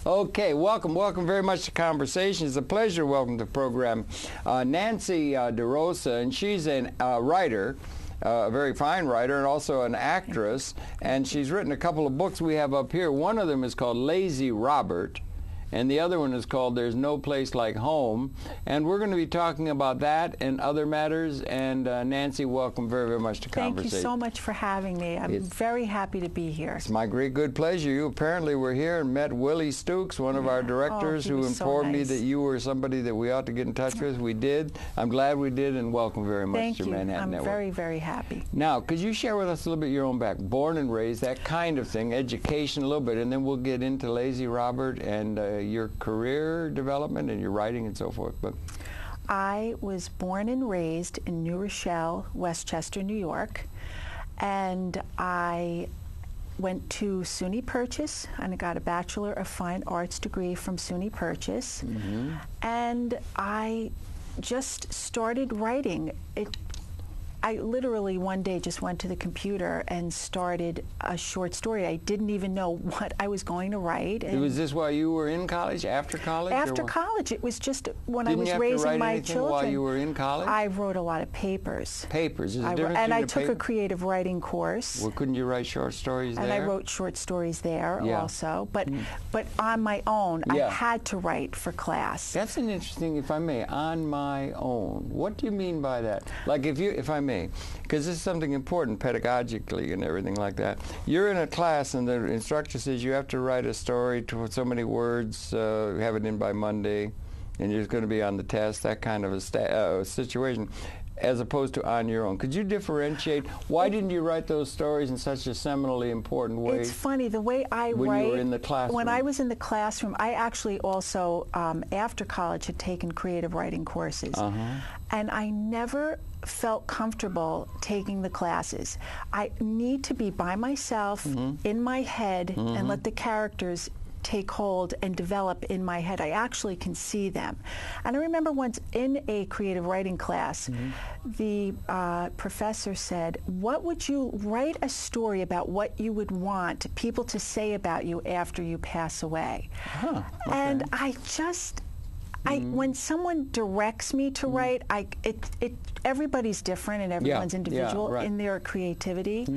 Okay, welcome very much to Conversation. It's a pleasure to welcome to the program Nancy Derosa, and she's a writer, a very fine writer, and also an actress, and she's written a couple of books we have up here. One of them is called Lazy Robert, and the other one is called There's No Place Like Home, and we're going to be talking about that and other matters. And Nancy, welcome very much to Conversation. Thank you so much for having me. I'm very happy to be here. It's my great good pleasure. You apparently were here and met Willie Stooks, one of our directors, who informed me that you were somebody that we ought to get in touch with. We did. I'm glad we did, and welcome very much to Manhattan Network. I'm very happy. Now, could you share with us a little bit your own back, born and raised, that kind of thing, education a little bit, and then we'll get into Lazy Robert and your career development and your writing and so forth. But I was born and raised in New Rochelle, Westchester, New York, and I went to SUNY Purchase and I got a Bachelor of Fine Arts degree from SUNY Purchase, and I just started writing. I literally one day just went to the computer and started a short story. I didn't even know what I was going to write. And was this while you were in college, after college? After college. It was just when I was raising my children. Didn't you have to write anything while you were in college? I wrote a lot of papers. Papers? Is there a difference and in I took a creative writing course. Well, couldn't you write short stories there? And I wrote short stories there also. But on my own, I had to write for class. That's an interesting, if I may, on my own. What do you mean by that? Like if I may, because this is something important pedagogically and everything like that. You're in a class and the instructor says you have to write a story to so many words, have it in by Monday, and you're going to be on the test, that kind of a situation, as opposed to on your own. Could you differentiate? Why didn't you write those stories in such a seminally important way? It's funny, the way I when write, you were in the classroom. When I was in the classroom, I actually also, after college, had taken creative writing courses. And I never felt comfortable taking the classes. I need to be by myself in my head and let the characters take hold and develop in my head. I actually can see them. And I remember once in a creative writing class, the professor said, what would you write a story about what you would want people to say about you after you pass away? And I just, when someone directs me to write, everybody's different and everyone's individual in their creativity.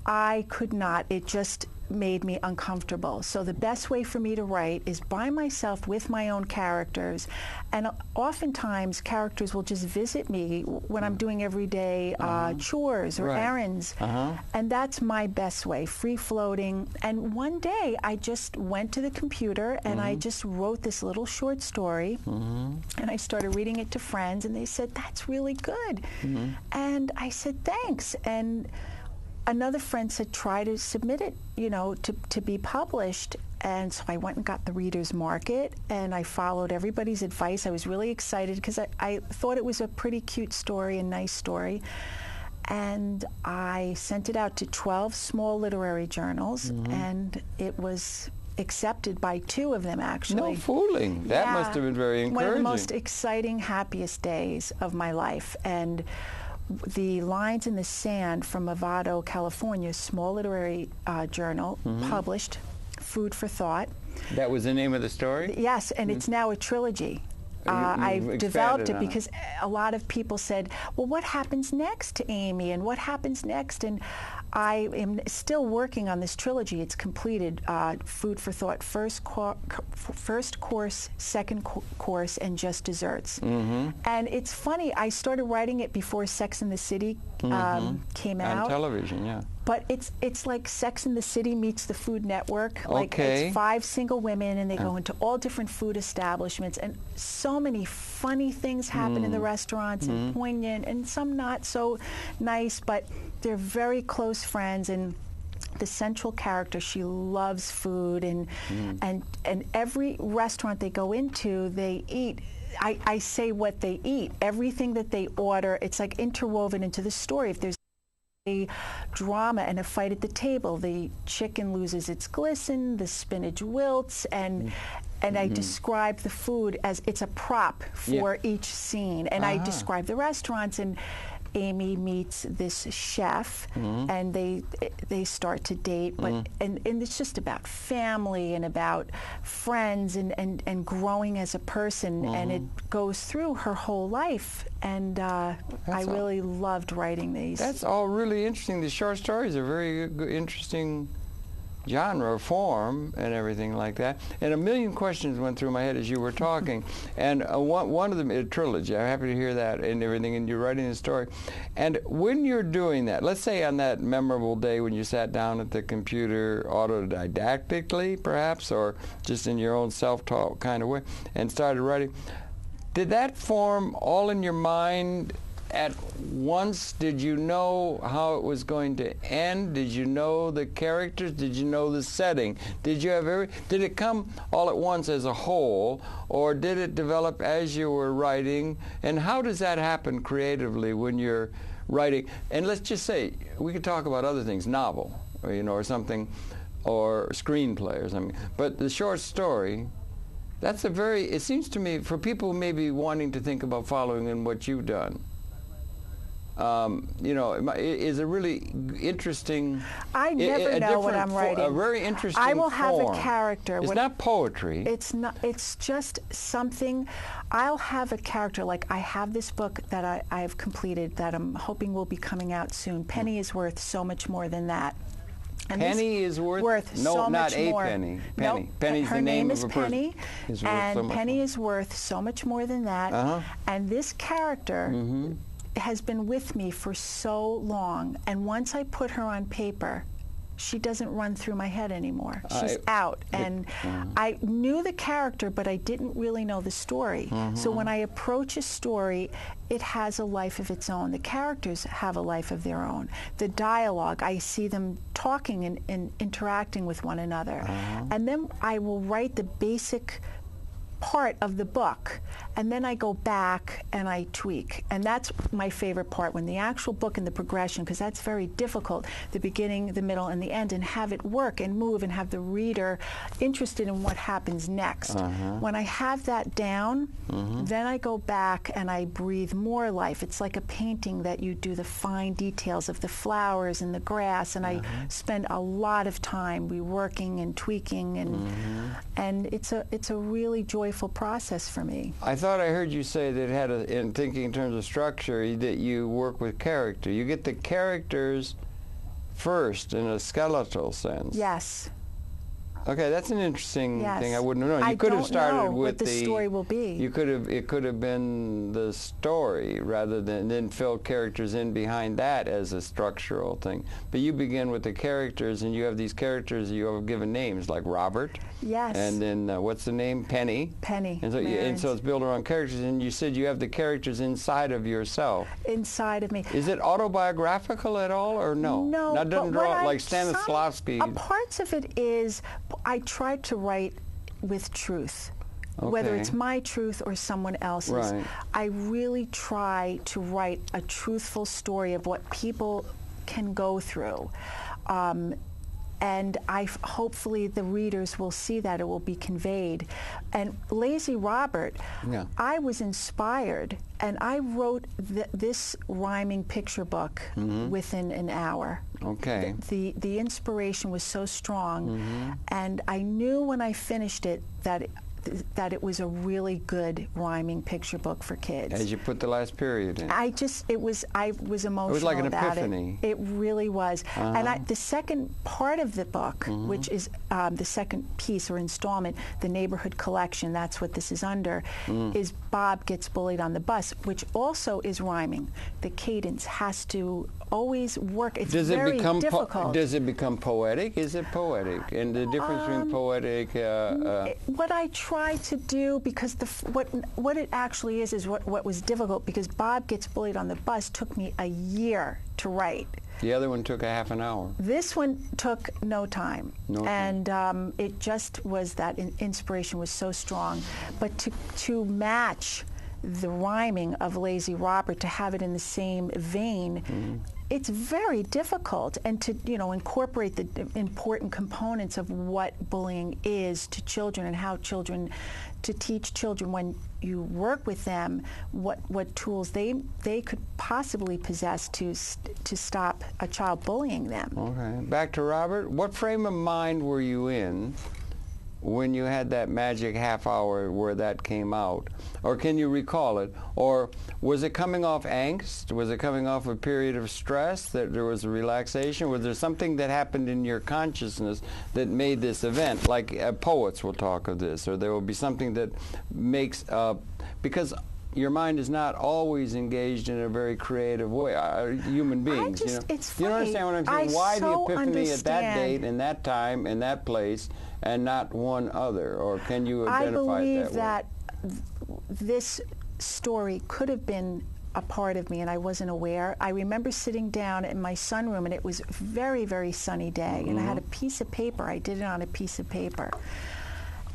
I could not. It just made me uncomfortable. So the best way for me to write is by myself with my own characters, and oftentimes characters will just visit me when I'm doing everyday chores or errands, and that's my best way, free-floating. And one day I just went to the computer and I just wrote this little short story, and I started reading it to friends, and they said, that's really good. And I said, thanks. And another friend said, try to submit it, to be published. And so I went and got the Reader's Market, and I followed everybody's advice. I was really excited because I thought it was a pretty cute story, a nice story. And I sent it out to 12 small literary journals, and it was accepted by 2 of them, actually. No fooling. That must have been very encouraging. One of the most exciting, happiest days of my life. And the Lines in the Sand from Novato, California, small literary journal, published Food for Thought. That was the name of the story? Yes, and it's now a trilogy. I've developed it because a lot of people said, well, what happens next, Amy, and what happens next? And I am still working on this trilogy. It's completed, Food for Thought, first course, second course, and just desserts. And it's funny, I started writing it before Sex and the City came out. On television, But it's like Sex and the City meets the Food Network. Like it's 5 single women, and they go into all different food establishments, and so many funny things happen in the restaurants, and poignant, and some not so nice, but they're very close friends. And the central character, she loves food, and every restaurant they go into, they eat. I say what they eat. Everything that they order, it's like interwoven into the story. If there's a drama and a fight at the table, the chicken loses its glisten, the spinach wilts, and I describe the food as it's a prop for each scene, and I describe the restaurants, and Amy meets this chef, and they start to date, but and it's just about family and about friends and growing as a person, and it goes through her whole life. And I really loved writing these. That's all really interesting. The short stories are very interesting genre, form, and everything like that. And a million questions went through my head as you were talking. And one of them is a trilogy. I'm happy to hear that and everything, and you're writing the story. And when you're doing that, let's say on that memorable day when you sat down at the computer autodidactically, perhaps, or just in your own self-taught kind of way, and started writing, did that form all in your mind at once? Did you know how it was going to end? Did you know the characters? Did you know the setting? Did you have did it come all at once as a whole, or did it develop as you were writing? And how does that happen creatively when you're writing? And let's just say, we could talk about other things, novel, or, or something, or screenplay or something. But the short story, that's it seems to me, for people maybe wanting to think about following in what you've done, is a really interesting. I never know what I'm writing. A very interesting I will have form. a character. It's not poetry. It's not. It's just something. I'll have a character. Like I have this book that I've completed that I'm hoping will be coming out soon. Penny is worth so much more than that. And Penny is worth no, so not much a more. penny. Nope. Penny's her the name is of a person. Penny, and Penny is worth so much more than that. And this character has been with me for so long, and once I put her on paper, she doesn't run through my head anymore. She's out. And I knew the character, but I didn't really know the story. So when I approach a story, it has a life of its own. The characters have a life of their own. The dialogue, I see them talking and interacting with one another. And then I will write the basic part of the book, and then I go back and I tweak. And that's my favorite part, when the actual book and the progression, because that's very difficult, the beginning, the middle, and the end, and have it work and move and have the reader interested in what happens next. When I have that down, then I go back and I breathe more life. It's like a painting that you do the fine details of the flowers and the grass, and I spend a lot of time reworking and tweaking, and it's a really joyful process for me. I thought I heard you say that it had in thinking in terms of structure, that you work with character. You get the characters first in a skeletal sense. Yes. Okay, that's an interesting thing I wouldn't have known. You could have started with what the story will be. It could have been the story rather than then fill characters in behind that as a structural thing. But you begin with the characters, and you have these characters you have given names, like Robert. Yes. And then what's the name? Penny. Penny. And so it's built around characters. And you said you have the characters inside of yourself. Inside of me. Is it autobiographical at all, or no? No. That doesn't draw like Stanislavski. Parts of it is. I tried to write with truth. Whether it's my truth or someone else's. Right. I really try to write a truthful story of what people can go through. And hopefully the readers will see that it will be conveyed. And Lazy Robert, I was inspired, and I wrote this rhyming picture book within an hour. Okay. The inspiration was so strong, and I knew when I finished it that it was a really good rhyming picture book for kids. As you put the last period in. I was emotional. It was like an about epiphany. It really was. And the second part of the book, which is the second piece or installment, the neighborhood collection, that's what this is under, is Bob Gets Bullied on the Bus, which also is rhyming. The cadence has to always work. It's very difficult. Does it become poetic? Is it poetic? And the difference between poetic... what I try to do, because what it actually is what was difficult, because Bob Gets Bullied on the Bus took me a year to write. The other one took a half an hour. This one took no time. And it just was that inspiration was so strong. But to match the rhyming of Lazy Robert, to have it in the same vein, it's very difficult, and to incorporate the important components of what bullying is to children and how to teach children when you work with them what tools they could possibly possess to stop a child bullying them. Okay, back to Robert. What frame of mind were you in when you had that magic half hour where that came out? Or can you recall it? Or was it coming off angst? Was it coming off a period of stress, that there was a relaxation? Was there something that happened in your consciousness that made this event? Like poets will talk of this, or there will be something that makes, because your mind is not always engaged in a very creative way. Human beings, It's you funny. understand what I'm saying? Why the so epiphany at that understand. date, and that time, and that place, and not one other? Or can you identify it that way? I believe that this story could have been a part of me, and I wasn't aware. I remember sitting down in my sunroom, and it was a very, very sunny day, and I had a piece of paper. I did it on a piece of paper.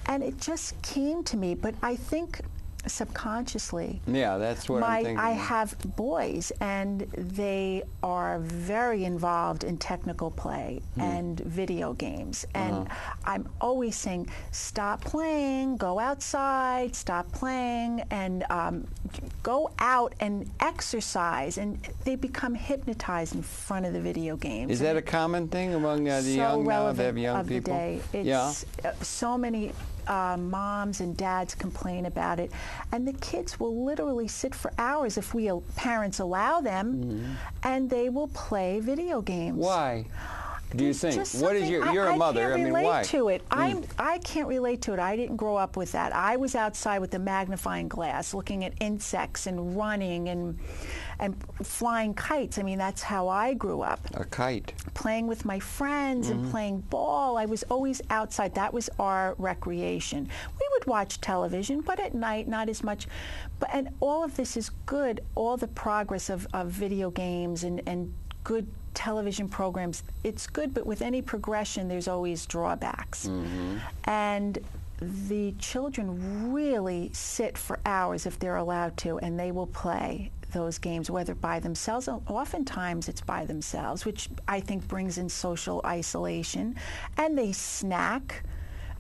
And it just came to me, but I think subconsciously. Yeah, that's what I'm thinking. I have boys, and they are very involved in technical play and video games. And I'm always saying, stop playing, go outside, stop playing, and go out and exercise. And they become hypnotized in front of the video games. Is that a common thing among the young now? They have young people? The day. It's so many moms and dads complain about it, and the kids will literally sit for hours if we parents allow them, and they will play video games. Why? Do you think? What is you're a mother? I can't relate to it. Mm. I can't relate to it. I didn't grow up with that. I was outside with the magnifying glass, looking at insects and running and flying kites. I mean, that's how I grew up. A kite. Playing with my friends and playing ball. I was always outside. That was our recreation. We would watch television, but at night, not as much. And all of this is good. All the progress of video games and good television programs, it's good, but with any progression, there's always drawbacks. And the children really sit for hours if they're allowed to, and they will play those games, whether by themselves. Oftentimes it's by themselves, which I think brings in social isolation. And they snack.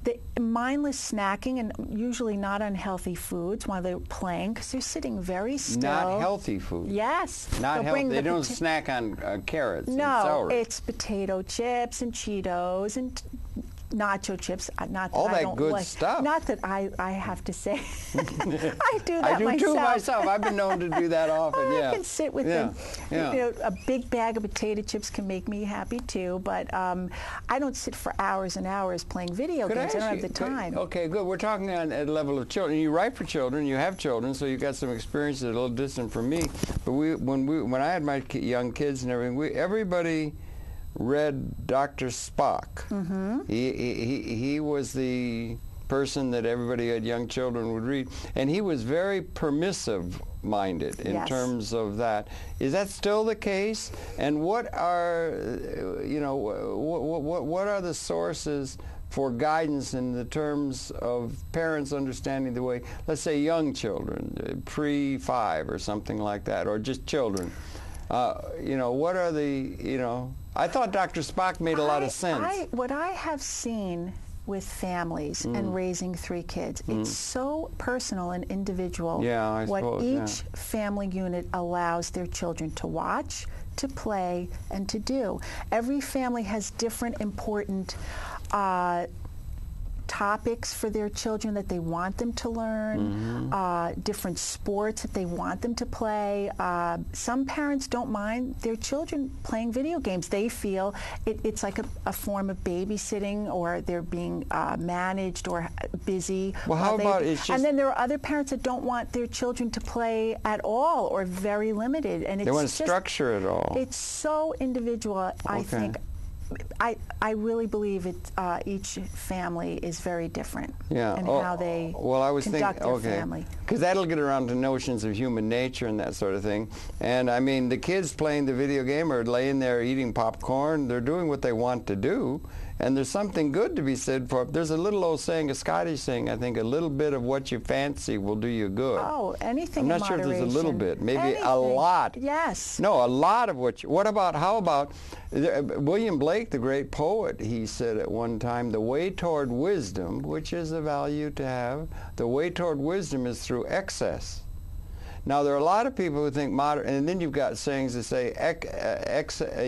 The mindless snacking, and usually not unhealthy foods while they're playing, because they're sitting very still. Not healthy food. Yes. Not healthy. They don't snack on carrots and celery. No, it's potato chips and Cheetos and nacho chips. Not that all that I don't good like, stuff. Not that I have to say. I do that I do myself. too myself. I've been known to do that often. I can sit with them. Yeah. You know, a big bag of potato chips can make me happy too, but I don't sit for hours and hours playing video games. I don't have the time. Okay, good. We're talking on at the level of children. You write for children. You have children, so you got some experiences that are a little distant from me. But when I had my young kids and everything, everybody read Dr. Spock. He was the person that everybody had young children would read, and he was very permissive-minded in terms of that. Is that still the case? And what are what are the sources for guidance in the terms of parents understanding the way, let's say, young children, pre-5 or something like that, or just children? What are the I thought Dr. Spock made a lot of sense. What I have seen with families and raising 3 kids, it's so personal and individual what each family unit allows their children to watch, to play, and to do. Every family has different important topics for their children that they want them to learn, different sports that they want them to play. Some parents don't mind their children playing video games. They feel it's like a form of babysitting, or they're being managed or busy. Well, how about it's just... And then there are other parents that don't want their children to play at all, or very limited. And they want to structure it all. It's so individual, I think. I really believe each family is very different in how they conduct their family. Because that'll get around to notions of human nature and that sort of thing. And I mean, the kids playing the video game or laying there eating popcorn, they're doing what they want to do. And there's something good to be said for it. There's a little old saying, a Scottish saying, I think, a little bit of what you fancy will do you good. Oh, anything I'm in not sure if moderation. there's a little bit, maybe Anything. a lot. Yes. No, a lot of what you, how about, William Blake, the great poet, he said at one time, the way toward wisdom, which is a value to have, the way toward wisdom is through excess. Now, there are a lot of people who think moderate, and then you've got sayings that say,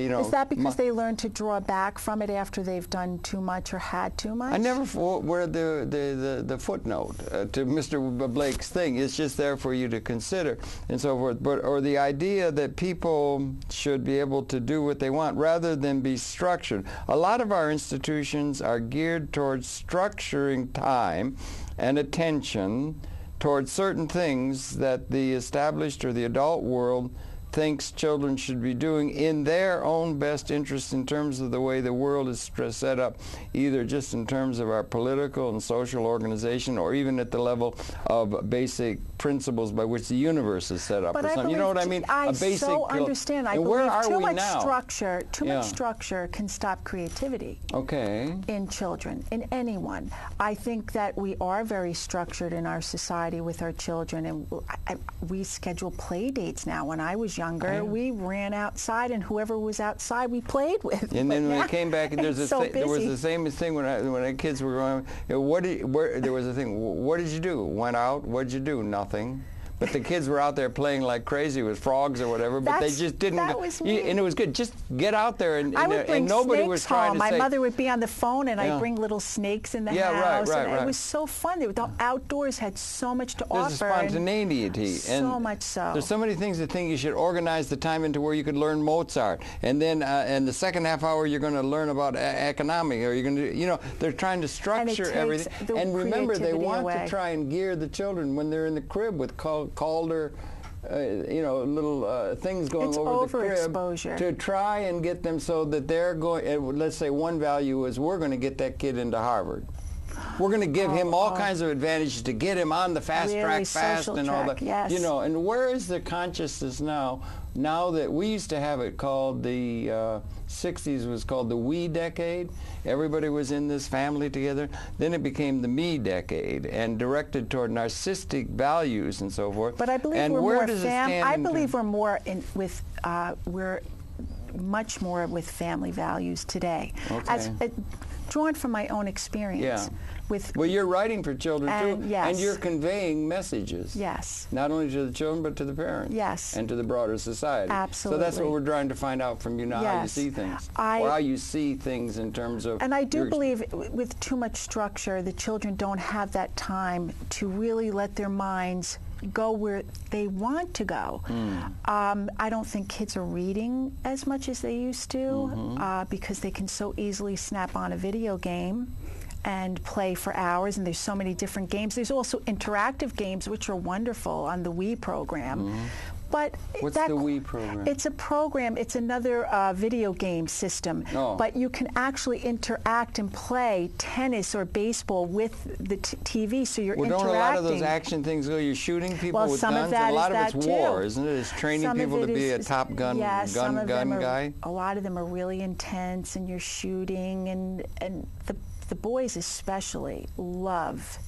you know. Is that because they learn to draw back from it after they've done too much or had too much? I never read the footnote to Mr. Blake's thing. It's just there for you to consider and so forth. But or the idea that people should be able to do what they want rather than be structured. A lot of our institutions are geared towards structuring time and attention towards certain things that the established or the adult world thinks children should be doing in their own best interest in terms of the way the world is set up, either just in terms of our political and social organization or even at the level of basic principles by which the universe is set up. But or something. You know what I mean? I a basic, so understand. I and believe where are too we much now? structure, too much structure can stop creativity. Okay. In children, in anyone. I think that we are very structured in our society with our children, and we schedule play dates now. When I was younger, we ran outside, and whoever was outside, we played with. And then when it came back, there was the same thing when the kids were going. You know, there was a thing. What did you do? Went out. What did you do? Nothing. But the kids were out there playing like crazy with frogs or whatever, but they just didn't. That was me. And it was good. Just get out there, and nobody was trying to My say. mother would be on the phone, and I'd bring little snakes in the house. Right. It was so fun. The outdoors had so much to offer. There's a spontaneity. So much so. There's so many things that think you should organize the time into where you could learn Mozart, and then in the second half hour you're going to learn about economics, or you're going to, you know, they're trying to structure everything. And remember, they want to try and gear the children when they're in the crib with Calder. You know, little things going over the crib to try and get them so that they're going, let's say one value is we're going to get that kid into Harvard. We're going to give him all kinds of advantages to get him on the fast track fast and all that. Yes. You know, and where is the consciousness now? Now that we used to have it called the 60s was called the we decade. Everybody was in this family together. Then it became the me decade and directed toward narcissistic values and so forth. But I believe and we're where more does it stand we're much more with family values today. Okay. Drawn from my own experience. Yeah. Well, you're writing for children too, yes. and you're conveying messages. Yes. Not only to the children, but to the parents. Yes. And to the broader society. Absolutely. So that's what we're trying to find out from you now, how you see things, or how you see things in terms of. And I do believe with too much structure, the children don't have that time to really let their minds go where they want to go. I don't think kids are reading as much as they used to because they can so easily snap on a video game and play for hours, and there's so many different games. There's also interactive games, which are wonderful on the Wii program. But what's the Wii program? It's a program. It's another video game system. But you can actually interact and play tennis or baseball with the TV, so you're interacting. Don't a lot of those action things go? You're shooting people with some guns. Of that a lot is of it's war, isn't it? It's training people to be a top gun guy. A lot of them are really intense, and you're shooting, and the boys especially love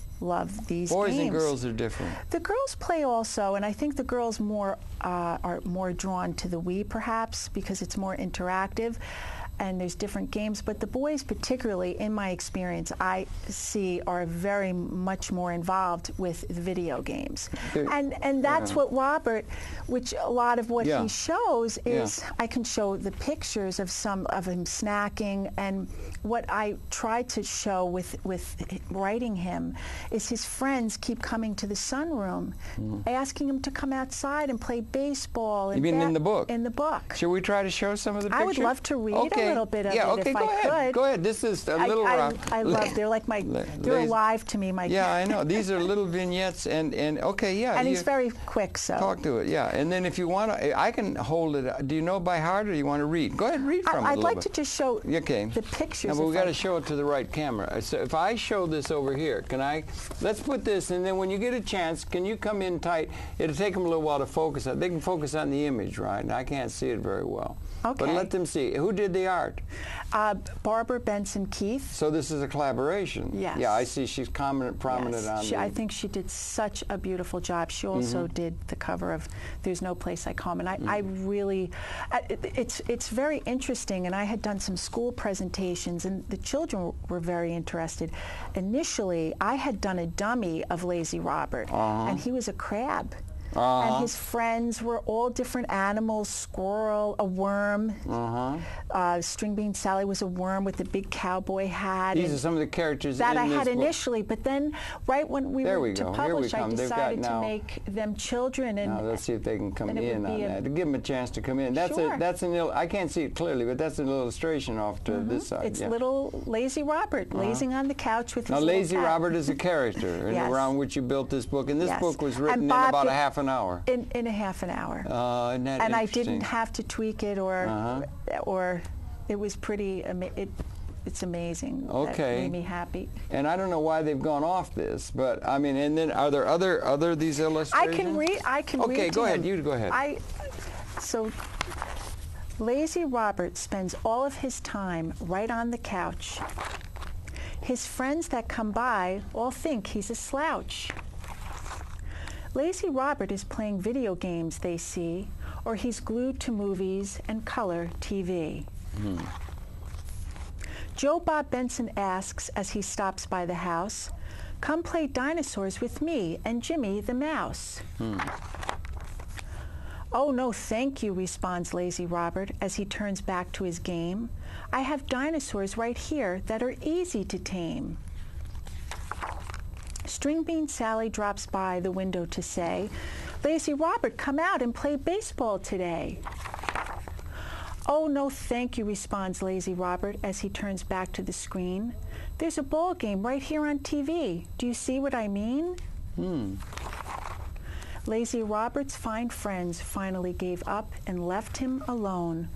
these Boys games. And girls are different. The girls play also, and I think the girls are more drawn to the Wii perhaps because it's more interactive and there's different games. But the boys, particularly in my experience, I see are very much more involved with the video games. And that's what Robert, which a lot of what he shows is, I can show the pictures of some of him snacking, and what I try to show with writing him is his friends keep coming to the sunroom, asking him to come outside and play baseball. And you mean in the book? In the book. Should we try to show some of the pictures? I would love to read a little bit of it if I could. Go ahead. This is a little. I love. They're like they're alive to me. I know. These are little vignettes, and And he's very quick, so. Talk to it, And then if you want to, I can hold it. Do you know by heart, or do you want to read? Go ahead, read from it. I'd like to just show the pictures. But we got to show it to the right camera. So if I show this over here, can I? Let's put this, and then when you get a chance, can you come in tight? It'll take them a little while to focus on. They can focus on the image, right? And I can't see it very well. Okay. But let them see. Who did the art? art? Barbara Benson Keith. So this is a collaboration. Yes. Yeah, I see she's prominent Yes. on the... I think she did such a beautiful job. She also did the cover of There's No Place Like Home. And I really, it's very interesting. And I had done some school presentations, and the children were very interested. Initially, I had done a dummy of Lazy Robert, and he was a crab. And his friends were all different animals: squirrel, a worm. String Bean Sally was a worm with a big cowboy hat. These are some of the characters that in I had this book. initially, but then right when we were to publish, I decided to make them children. And now let's see if they can come in on that. To give them a chance to come in. That's Sure. I can't see it clearly, but that's an illustration off to this side. It's little Lazy Robert lazing on the couch with his little Lazy cat. Robert is a character Yes. around which you built this book, and this Yes. book was written in Bob about a half an hour. In a half an hour. Isn't that and I interesting? didn't have to tweak it or it was pretty. It's amazing. Okay. That made me happy. And I don't know why they've gone off this, but I mean, and then are there other these illustrations? I can read. Okay, go ahead. him. You go ahead. So Lazy Robert spends all of his time right on the couch. His friends that come by all think he's a slouch. Lazy Robert is playing video games, they see, or he's glued to movies and color TV. Joe Bob Benson asks as he stops by the house, "Come play dinosaurs with me and Jimmy the Mouse." "Oh, no, thank you," responds Lazy Robert as he turns back to his game. "I have dinosaurs right here that are easy to tame." String Bean Sally drops by the window to say, "Lazy Robert, come out and play baseball today." "Oh, no, thank you," responds Lazy Robert as he turns back to the screen. "There's a ball game right here on TV. Do you see what I mean?" Lazy Robert's fine friends finally gave up and left him alone.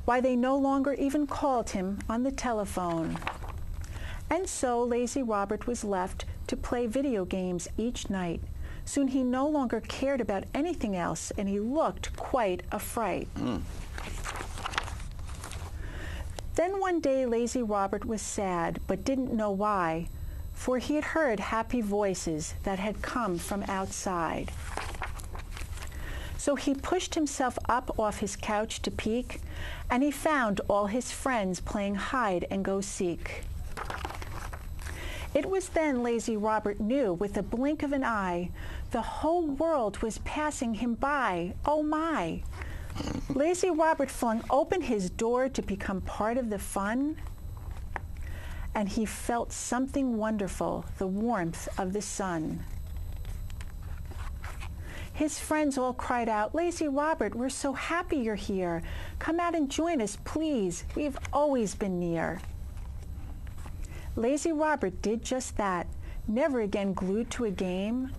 Why, they no longer even called him on the telephone. And so Lazy Robert was left to play video games each night. Soon he no longer cared about anything else, and he looked quite a fright. Then one day Lazy Robert was sad, but didn't know why, for he had heard happy voices that had come from outside. So he pushed himself up off his couch to peek, and he found all his friends playing hide and go seek. It was then Lazy Robert knew, with a blink of an eye, the whole world was passing him by. Oh my! Lazy Robert flung open his door to become part of the fun, and he felt something wonderful, the warmth of the sun. His friends all cried out, "Lazy Robert, we're so happy you're here. Come out and join us, please. We've always been near." Lazy Robert did just that, never again glued to a game.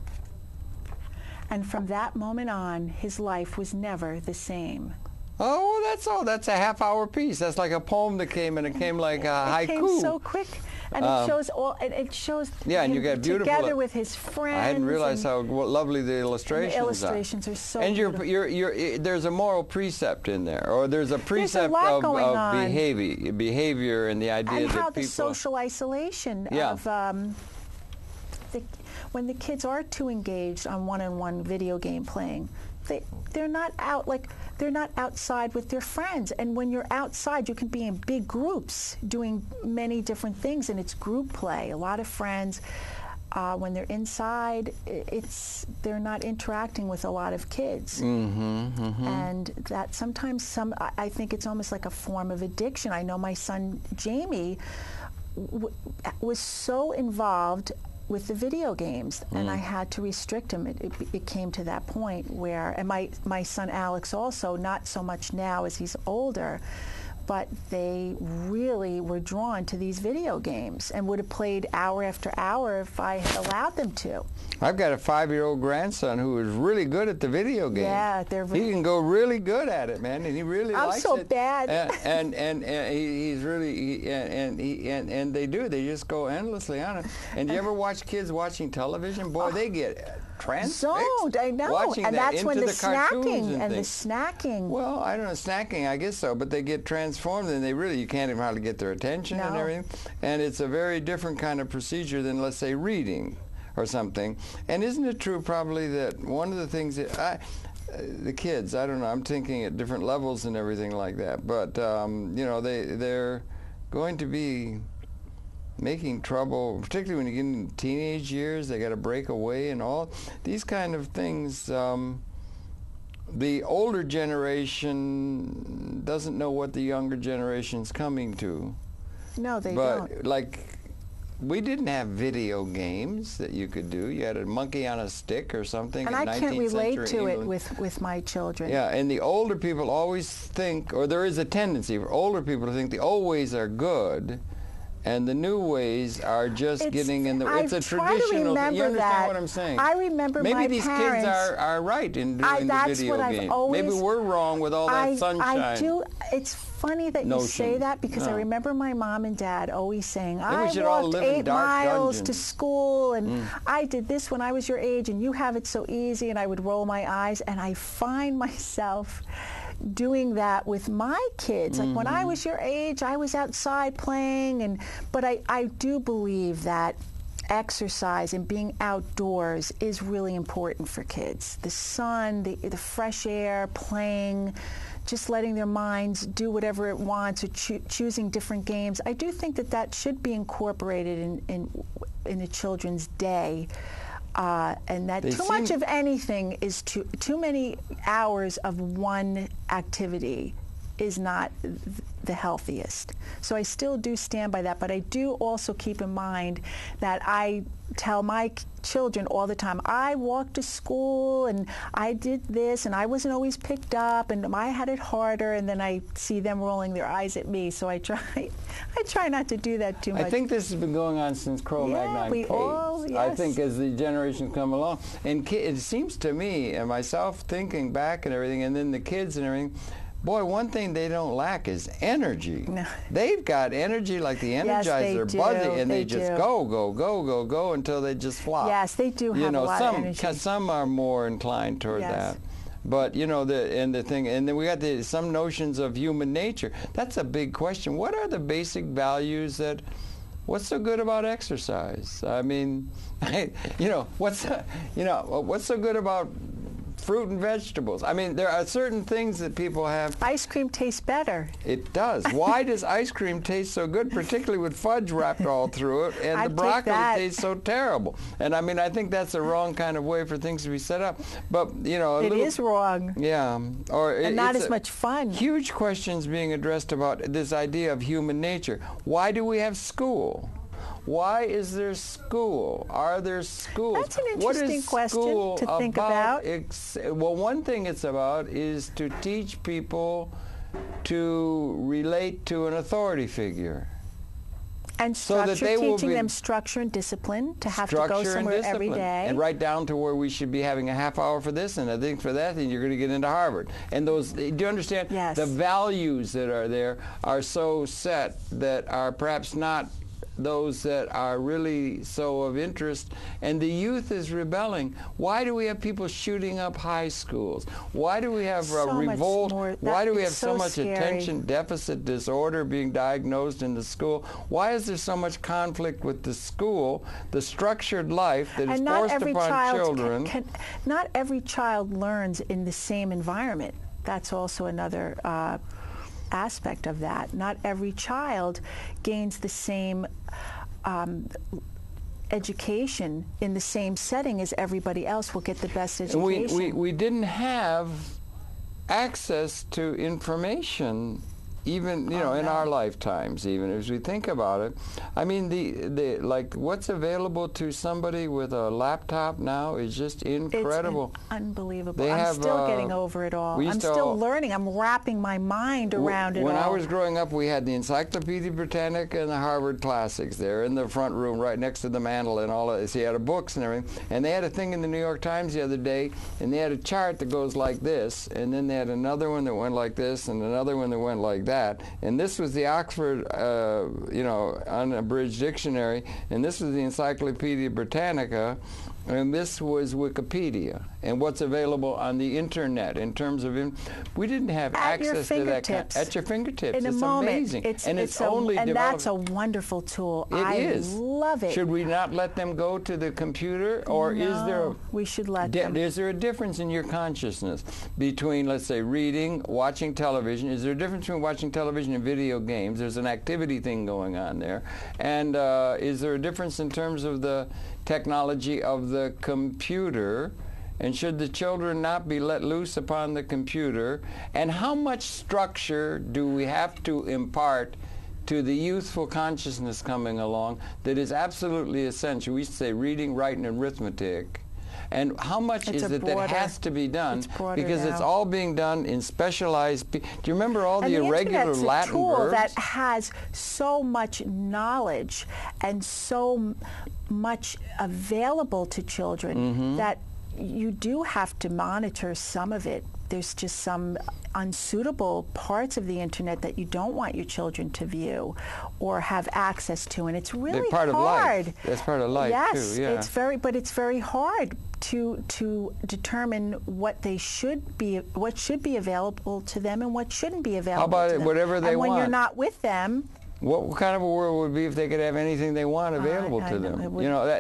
And from that moment on, his life was never the same. Oh, that's all. That's a half-hour piece. That's like a poem that came, and it came like a haiku. It came so quick, and it shows all. It shows and you got beautiful together with his friends. I hadn't realized how lovely the illustrations are. The illustrations are so and beautiful. There's a moral precept in there, or there's a precept of behavior, and the idea and that how people. The social isolation of. When the kids are too engaged on one-on-one video game playing, they're not out they're not outside with their friends. And when you're outside, you can be in big groups doing many different things, and it's group play. A lot of friends, when they're inside, they're not interacting with a lot of kids, and that sometimes I think it's almost like a form of addiction. I know my son Jamie was so involved with the video games, and I had to restrict him. It came to that point where, and my son Alex also, not so much now as he's older, but they really were drawn to these video games and would have played hour after hour if I had allowed them to. I've got a 5-year-old grandson who is really good at the video game. Yeah, he can go really good at it, man, and he really likes it. I'm so bad. And he's really and they do. They just go endlessly on it. And do you ever watch kids watching television? Boy, they get transfixed. Zoned, I know. Watching and that that's into when the cartoons snacking and the things. snacking. Well, I don't know, snacking, I guess so, but they get transformed and they really, you can't even hardly get their attention and everything. And it's a very different kind of procedure than, let's say, reading or something. And isn't it true probably that one of the things that the kids, I don't know, I'm thinking at different levels and everything like that, but, you know, they're going to be making trouble, particularly when you get into teenage years. They got to break away and all these kind of things. The older generation doesn't know what the younger generation's coming to. No, they but don't. Like, we didn't have video games that you could do. You had a monkey on a stick or something. And in I can't relate to England. it with my children. Yeah, and the older people always think, or there is a tendency for older people to think the old ways are good, and the new ways are just getting in the. It's a traditional. You understand what I'm saying? I remember maybe my these parents, kids are right in doing the video game. Maybe we're wrong with all that sunshine. I do. It's funny that you say that because I remember my mom and dad always saying, "I walked 8 miles to school, and I did this when I was your age, and you have it so easy." And I would roll my eyes, and I find myself doing that with my kids. Like when I was your age, I was outside playing, but I do believe that exercise and being outdoors is really important for kids. The sun, the fresh air, playing, just letting their minds do whatever it wants, or choosing different games. I do think that should be incorporated in a children's day. And that too much of anything is too many hours of one activity is not the healthiest. So I still do stand by that, but I do also keep in mind that I tell my children all the time, I walked to school and I did this and I wasn't always picked up and I had it harder, and then I see them rolling their eyes at me. So I try not to do that too much. I think this has been going on since Cro-Magnon caves. Yes. I think as the generations come along, and it seems to me, and myself thinking back and everything, and then the kids and everything, boy, one thing they don't lack is energy. No. They've got energy like the Energizer Bunny, and they just go until they just flop. Yes, they do have a lot of energy. Some are more inclined toward that. But you know, and then we got some notions of human nature. That's a big question. What are the basic values that? What's so good about exercise? I mean, what's so good about fruit and vegetables? I mean, there are certain things that people have. Ice cream tastes better. It does. Why does ice cream taste so good, particularly with fudge wrapped all through it, and the broccoli tastes so terrible? And I mean, I think that's the wrong kind of way for things to be set up. But, you know, it is wrong. Yeah. And not as much fun. Huge questions being addressed about this idea of human nature. Why do we have school? Why is there school? Are there schools? That's an interesting question to think about. Well, one thing it's about is to teach people to relate to an authority figure. And structure, teaching them structure and discipline, to have to go somewhere every day. And right down to where we should be having a half hour for this and I think for that, and you're going to get into Harvard. And those, do you understand? Yes. The values that are there are so set that are perhaps not those that are really so of interest, and the youth is rebelling. Why do we have people shooting up high schools? Why do we have a revolt? Why do we have so much attention deficit disorder being diagnosed in the school? Why is there so much conflict with the school, the structured life that is forced upon children? Not every child learns in the same environment. That's also another aspect of that. Not every child gains the same education in the same setting as everybody else will get the best education. We didn't have access to information even in our lifetimes, even as we think about it. I mean, the like what's available to somebody with a laptop now is just incredible. It's unbelievable. I'm still getting over it all. I'm still learning. I'm wrapping my mind around it all. When I was growing up, we had the Encyclopedia Britannica and the Harvard Classics there in the front room, right next to the mantel, and all that. So you had books and everything. And they had a thing in the New York Times the other day, and they had a chart that goes like this, and then they had another one that went like this, and another one that went like that. that. And this was the Oxford, unabridged dictionary, and this was the Encyclopedia Britannica, and this was Wikipedia, and what's available on the internet in terms of, we didn't have access to that at your fingertips. In a it's moment. amazing, and that's a wonderful tool. It is. I love it. Should we not let them go to the computer, or no, is there? We should let them. Is there a difference in your consciousness between, let's say, reading, watching television? Is there a difference between watching television and video games? There's an activity thing going on there, and is there a difference in terms of the technology of the computer, and should the children not be let loose upon the computer? And how much structure do we have to impart to the youthful consciousness coming along that is absolutely essential? We used to say reading, writing, and arithmetic. And how much is it that has to be done? Because it's all being done in specialized. Do you remember all the irregular Latin tool verbs? That has so much knowledge and so much available to children that you do have to monitor some of it. There's just some unsuitable parts of the internet that you don't want your children to view or have access to, and it's really part hard. Of life. That's part of life yes, too. Yeah. It's very hard to determine what should be available to them and what shouldn't be available. How about to them. Whatever they and want? when you're not with them. What kind of a world would it be if they could have anything they want available to them?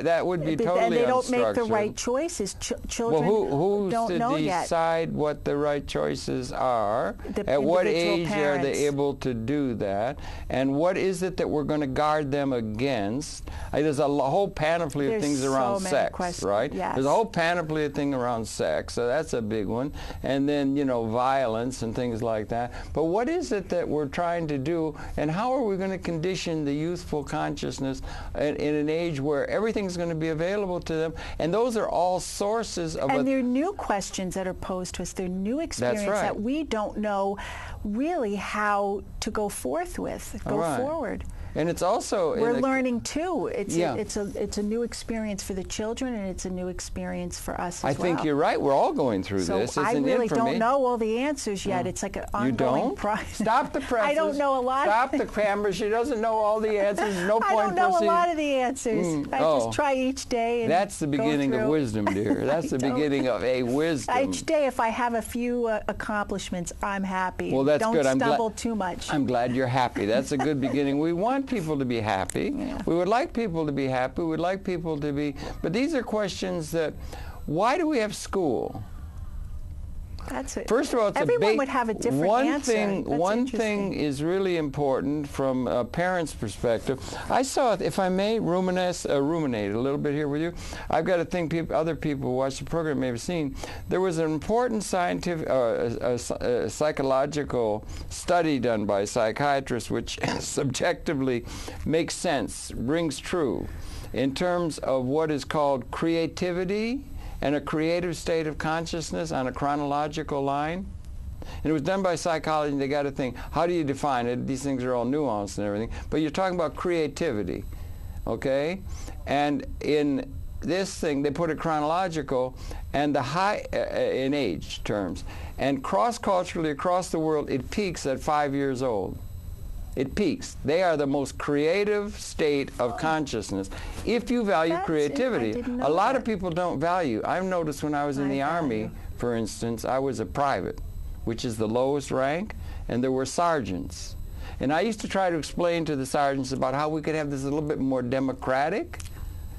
That would be totally And they don't make the unstructured. right choices. Children who's don't know yet. to decide what the right choices are? At what age parents. are they able to do that? And what is it that we're going to guard them against? There's a whole panoply of things around sex, right? Yes. There's a whole panoply of things around sex, so that's a big one. And then, violence and things like that. But what is it that we're trying to do, and how are we going to condition the youthful consciousness in an age where everything's going to be available to them? And those are all sources of... And there are new questions that are posed to us. There are new experiences that we don't know really how to go forth with, forward. And it's also... We're learning, too. It's a new experience for the children, and it's a new experience for us as well. I think you're right. We're all going through this. It's I really don't know all the answers yet. It's like an ongoing process. Stop the presses. I don't know a lot. Stop the camera. She doesn't know all the answers. No point I don't know proceeding. a lot of the answers. I just try each day and That's the beginning of wisdom, dear. That's the beginning of a wisdom. Each day, if I have a few accomplishments, I'm happy. Well, that's good. Don't stumble too much. I'm glad you're happy. That's a good beginning. We want people to be happy. Yeah. We would like people to be happy. We would like people to be... But these are questions that... Why do we have school? That's it. First of all, everyone would have a different answer. One thing is really important from a parent's perspective. I saw, if I may, ruminate a little bit here with you. I've got a thing other people who watch the program may have seen. There was an important scientific, psychological study done by psychiatrists, which subjectively makes sense, rings true, in terms of what is called creativity and a creative state of consciousness on a chronological line. And it was done by psychology, and they got to think, how do you define it? These things are all nuanced and everything. But you're talking about creativity, okay? And in this thing, they put it chronological and the high in age terms. And cross-culturally across the world, it peaks at 5 years old. It peaks. They are the most creative state of consciousness. If you value creativity, a lot of people don't value. I've noticed when I was in the Army, for instance, I was a private, which is the lowest rank, and there were sergeants. And I used to try to explain to the sergeants about how we could have this a little bit more democratic.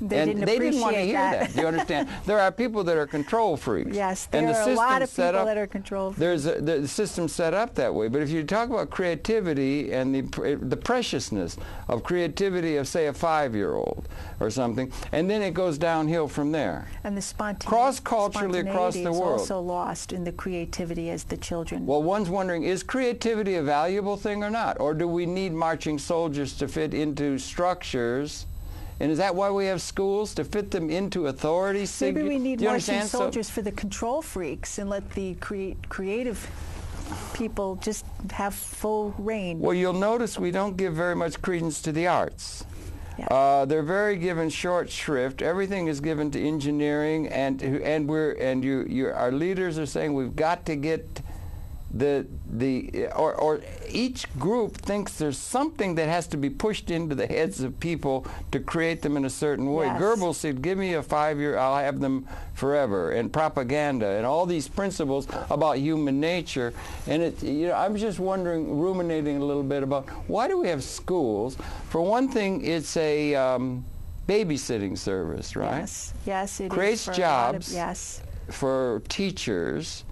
They didn't want to hear that. Do you understand? There are people that are control freaks. Yes, there are a lot of people that are control freaks. The system set up that way. But if you talk about creativity and the preciousness of creativity of, say, a 5-year-old or something, and then it goes downhill from there. And the spontaneity cross-culturally across the world. is also lost in the creativity as the children. Well, one's wondering, is creativity a valuable thing or not? Or do we need marching soldiers to fit into structures? And is that why we have schools, to fit them into authority? Maybe we need marching soldiers for the control freaks and let the creative people just have full reign. Well, you'll notice we don't give very much credence to the arts. Yeah. They're very given short shrift. Everything is given to engineering, and our leaders are saying we've got to get or each group thinks there's something that has to be pushed into the heads of people to create them in a certain way. Yes. Goebbels said, give me a 5-year, I'll have them forever, and propaganda, and all these principles about human nature. And I'm just wondering, ruminating a little bit about, why do we have schools? For one thing, it's a babysitting service, right? Yes, it creates is jobs yes. for teachers,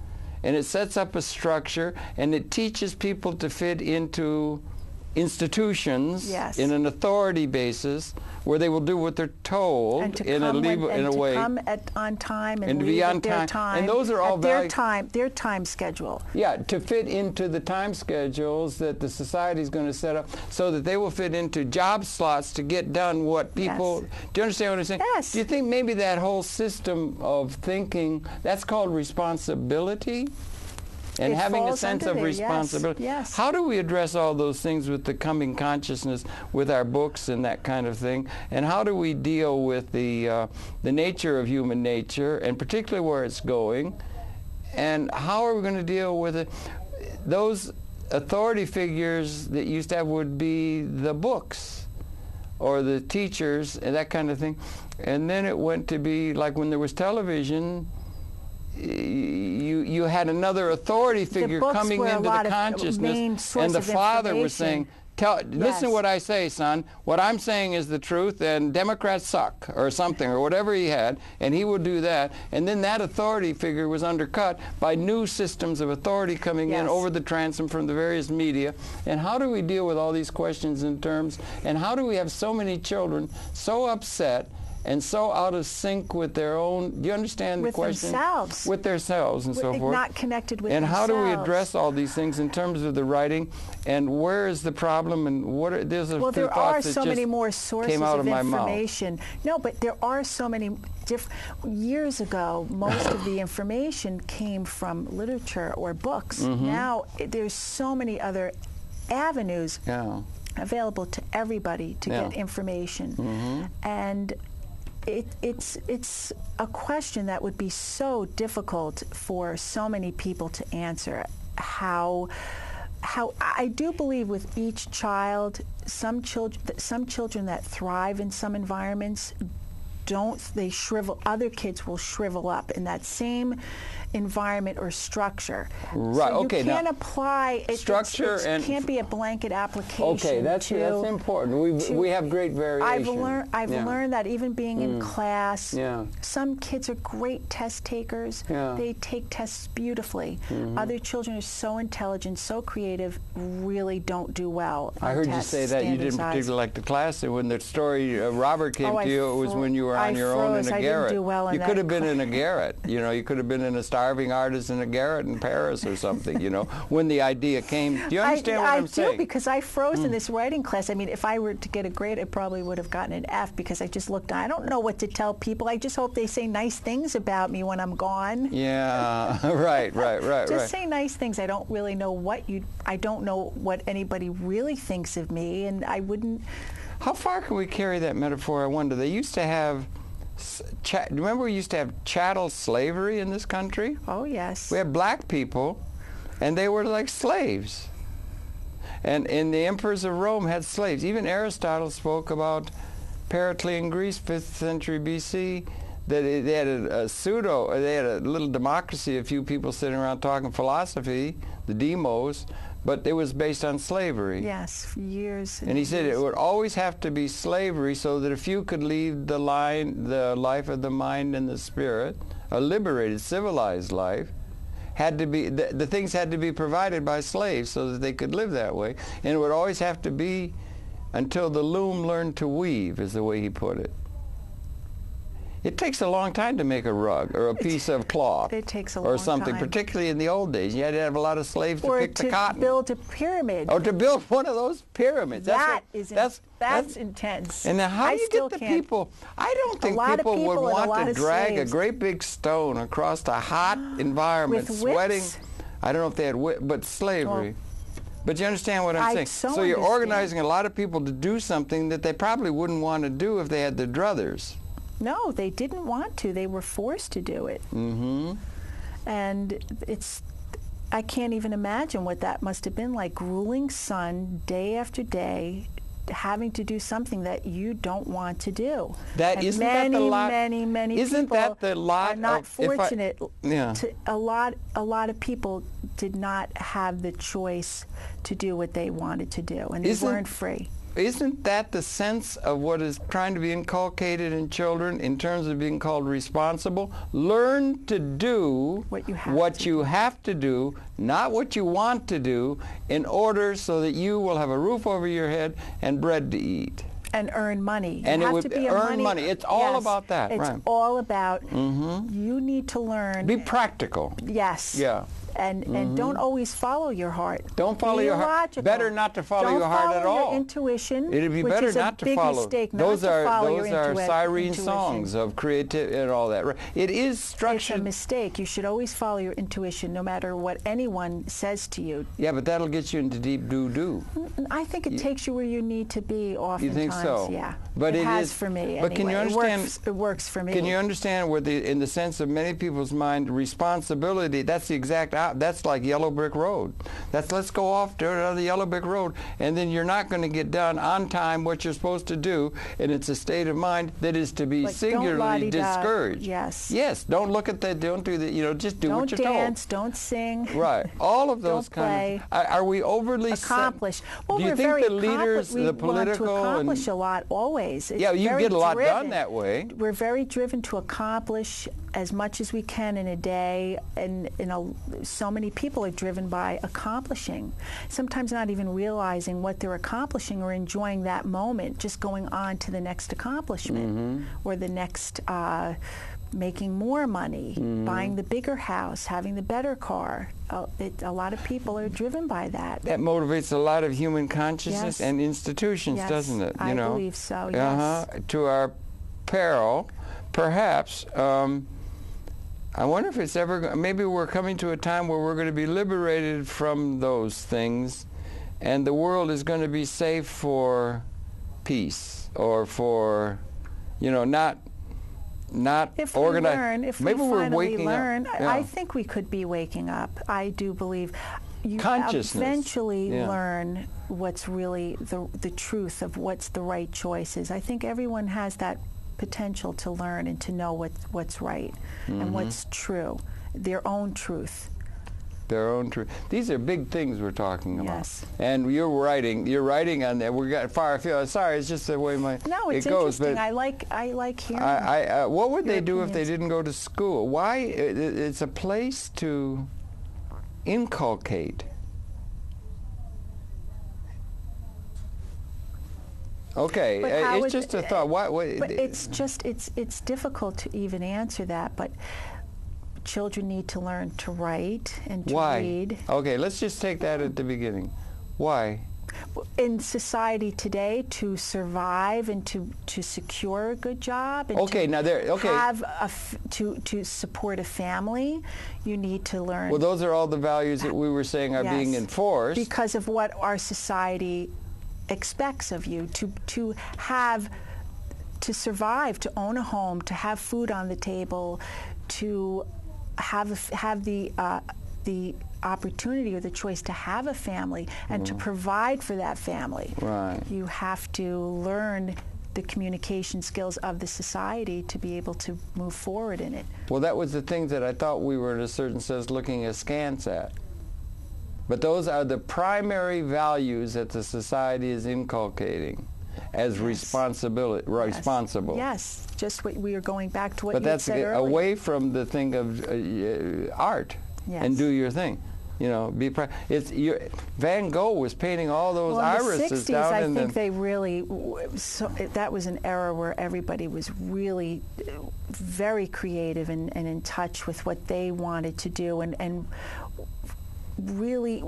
and it sets up a structure, and it teaches people to fit into institutions in an authority basis where they will do what they're told and to in come in a way. Come on time and leave be on at their time. And those are all their time schedule. Yeah, to fit into the time schedules that the society is going to set up so that they will fit into job slots to get done what people... Yes. Do you understand what I'm saying? Yes. Do you think maybe that whole system of thinking, that's called responsibility? And having a sense of responsibility. Yes. How do we address all those things with the coming consciousness, with our books and that kind of thing? And how do we deal with the nature of human nature, and particularly where it's going? And how are we going to deal with it? Those authority figures that used to have would be the books or the teachers and that kind of thing. And then it went to be like when there was television, you had another authority figure coming into the consciousness, and the father was saying, listen to what I say, son. What I'm saying is the truth, and Democrats suck, or something, or whatever he had, and he would do that. And then that authority figure was undercut by new systems of authority coming in over the transom from the various media. And how do we deal with all these questions in terms, and how do we have so many children so upset and so out of sync with their own, do you understand the question? With themselves. With themselves and so forth. Not connected with and themselves. And how do we address all these things in terms of the writing, and where is the problem, and what are, there's a well, few there are thoughts so that many just more sources came out of of my mouth. information. No, but there are so many years ago, most of the information came from literature or books. Now, there's so many other avenues available to everybody to get information. And it's a question that would be so difficult for so many people to answer. How I do believe with each child, some children that thrive in some environments they shrivel. Other kids will shrivel up in that same environment or structure. Right. So okay. You can't now, apply structure it can't be a blanket application. Okay, that's important. We have great variation. I've learned that even being in class, some kids are great test takers. They take tests beautifully. Other children are so intelligent, so creative, really don't do well. I heard you say that you didn't particularly like the class, and when the story Robert came to you, it was when you were on your own in a garret. I didn't do well in you could have been in a garret. You know, you could have been in a starving artist in a garret in Paris or something, you know, when the idea came. Do you understand what I'm saying? I do, because I froze in this writing class. I mean, if I were to get a grade, I probably would have gotten an F, because I just looked, I don't know what to tell people. I just hope they say nice things about me when I'm gone. Yeah, right. Just say nice things. I don't really know I don't know what anybody really thinks of me, and I wouldn't. How far can we carry that metaphor, I wonder? They used to have, remember we used to have chattel slavery in this country? Oh, yes. We had black people, and they were like slaves. And the emperors of Rome had slaves. Even Aristotle spoke about Periclean Greece, 5th century BC, that they had they had a little democracy, a few people sitting around talking philosophy, the demos, but it was based on slavery. Yes, for years. And he said it would always have to be slavery so that a few could lead the life of the mind and the spirit, a liberated, civilized life. Had to be, the things had to be provided by slaves so that they could live that way. And it would always have to be until the loom learned to weave, is the way he put it. It takes a long time to make a rug or a piece of cloth. It takes a long time. Or something, particularly in the old days. You had to have a lot of slaves to pick the cotton. Or to build a pyramid. Or to build one of those pyramids. That's intense. And now how do you get the people? I don't think people would want to drag a great big stone across a hot environment, sweating. I don't know if they had but slavery. But you understand what I'm saying? So you're organizing a lot of people to do something that they probably wouldn't want to do if they had their druthers. No, they didn't want to. They were forced to do it. And I can't even imagine what that must have been like, grueling sun day after day, having to do something that you don't want to do. That and isn't many, that the lot? many Isn't people that the lot are not of, fortunate. Yeah. A lot of people did not have the choice to do what they wanted to do, and they weren't free. Isn't that the sense of what is trying to be inculcated in children in terms of being called responsible? Learn to do what you have to do, not what you want to do, in order so that you will have a roof over your head and bread to eat. And earn money. And you it have would to be earn money. It's all about that, it's right? It's all about you need to learn. Be practical. Yes. Yeah. And don't always follow your heart. Don't follow your heart. Better not to follow your heart at all. Don't follow your intuition. It'd be better not to follow. Which is a big mistake. Those are siren intuition. songs of creativity and all that. It is structured. It's a mistake. You should always follow your intuition, no matter what anyone says to you. Yeah, but that'll get you into deep doo-doo. I think it takes you where you need to be. Oftentimes, you think so? Yeah. But it has is, for me. But anyway. can you understand? It works for me. Can you understand where in the sense of many people's mind, responsibility? That's the exact. That's like yellow brick road. Let's go off to the yellow brick road, and then you're not going to get done on time what you're supposed to do, and it's a state of mind that is to be singularly discouraged. Yes. Yes. Don't look at that. Don't do that. Just do what you're told. Don't dance. Don't sing. Right. All of those kind of. Are we overly accomplished? Well, do you think the leaders, the political, we want to accomplish a lot always. It's yeah, you get a lot done that way. We're very driven to accomplish as much as we can in a day, and so many people are driven by accomplishing, sometimes not even realizing what they're accomplishing or enjoying that moment, just going on to the next accomplishment or the next making more money, buying the bigger house, having the better car. A lot of people are driven by that. That motivates a lot of human consciousness and institutions, doesn't it? I believe so, yes. To our peril, perhaps. I wonder if it's ever, maybe we're coming to a time where we're going to be liberated from those things, and the world is going to be safe for peace, or for, not if organized. We learn, if maybe we we're finally waking learn, up. Yeah. I think we could be waking up. I do believe you consciousness eventually learn what's really the truth of what's the right choices. I think everyone has that potential to learn and to know what's right and what's true, their own truth. Their own truth. These are big things we're talking about. Yes. And you're writing on that. We got far afield. Sorry, it's just the way it goes. Interesting. But I like hearing. What would they do opinions. if they didn't go to school? Why? It's a place to inculcate. Okay, it's just a thought. But it's difficult to even answer that. But children need to learn to write and to read. Okay, let's just take that at the beginning. Why? In society today, to survive and to secure a good job and to support a family, you need to learn. Well, those are all the values that we were saying are being enforced because of what our society expects of you to survive, to own a home, to have food on the table, to have the opportunity or the choice to have a family and to provide for that family. Right. You have to learn the communication skills of the society to be able to move forward in it. Well, that was the things that I thought we were in a certain sense looking askance at. But those are the primary values that the society is inculcating as responsible. Yes, just what we are going back to what but you said earlier. Away from the thing of art and do your thing. Van Gogh was painting all those irises in the 60s, down I in think they really, that was an era where everybody was really very creative and in touch with what they wanted to do and really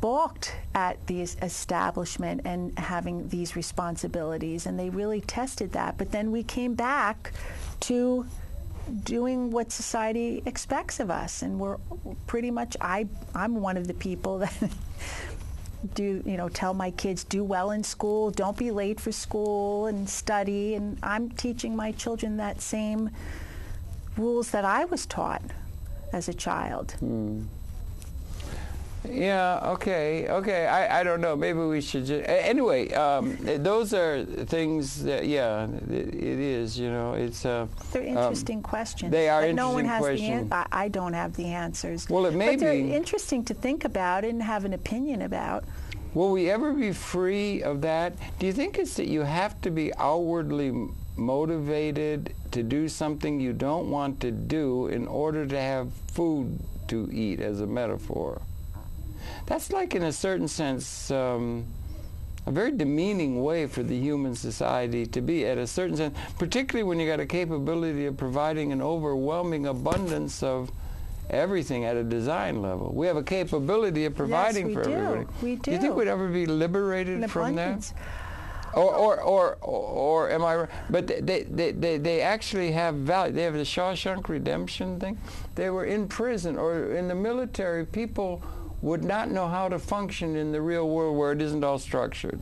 balked at the establishment and having these responsibilities, and they really tested that. But then we came back to doing what society expects of us, and we're pretty much, I'm one of the people that tell my kids, do well in school, don't be late for school, and study, and I'm teaching my children that same rules that I was taught as a child. Yeah, okay. I don't know. Maybe we should just... Anyway, those are things that, yeah, it is, you know. It's... They're interesting questions. They are but interesting no one has questions. I don't have the answers. Well, it may but they're be... interesting to think about and have an opinion about. Will we ever be free of that? Do you think it's that you have to be outwardly motivated to do something you don't want to do in order to have food to eat, as a metaphor? That's like, in a certain sense, a very demeaning way for the human society to be, at a certain sense, particularly when you got a capability of providing an overwhelming abundance of everything at a design level. We have a capability of providing for everybody. We do. Do you think we'd ever be liberated from that? Or am I right? But they actually have value. They have the Shawshank Redemption thing. They were in prison or in the military. People would not know how to function in the real world where it isn't all structured.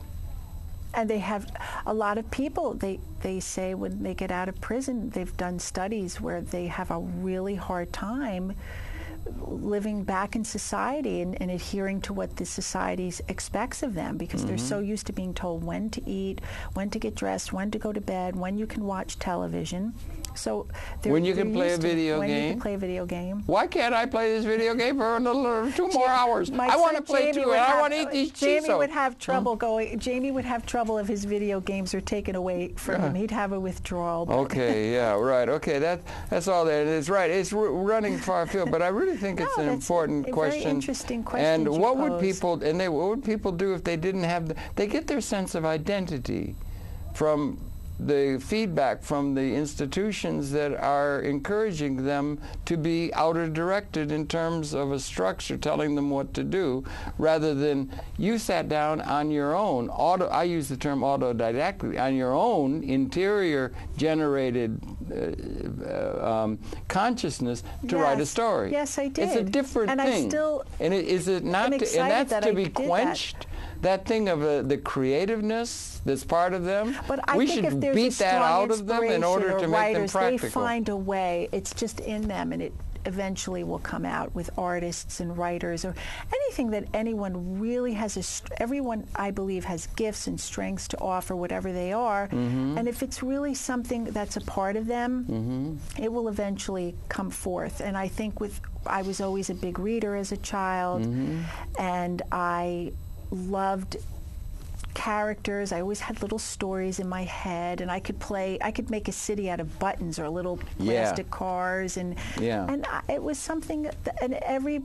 And they have a lot of people, they say when they get out of prison, they've done studies where they have a really hard time living back in society and adhering to what the society expects of them, because they're so used to being told when to eat, when to get dressed, when to go to bed, when you can watch television. So when you can play a video game. When you can play a video game. Why can't I play this video game for another 2 more hours? I want to play Jamie too, and I want to eat these cheetos. Jamie would have trouble going. Jamie would have trouble if his video games were taken away from him. He'd have a withdrawal. Okay, yeah, right. Okay, that's all there. It's right. It's running far afield, but I really think it's an important question. Very interesting question. And what would people what would people do if they didn't have they get their sense of identity from the feedback from the institutions that are encouraging them to be outer directed in terms of a structure telling them what to do, rather than you sat down on your own, I use the term autodidactically, on your own interior generated consciousness to write a story. Yes, I did. It's a different thing. And is it not and that's to be quenched? That thing of the creativeness that's part of them, but I we think should if there's beat a that strong out of them in order to make them practical. They find a way. It's just in them, and it eventually will come out with artists and writers or anything that anyone really has. Everyone, I believe, has gifts and strengths to offer, whatever they are. And if it's really something that's a part of them, it will eventually come forth. And I think I was always a big reader as a child, and I loved characters. I always had little stories in my head, and I could make a city out of buttons or little plastic cars, and it was something and every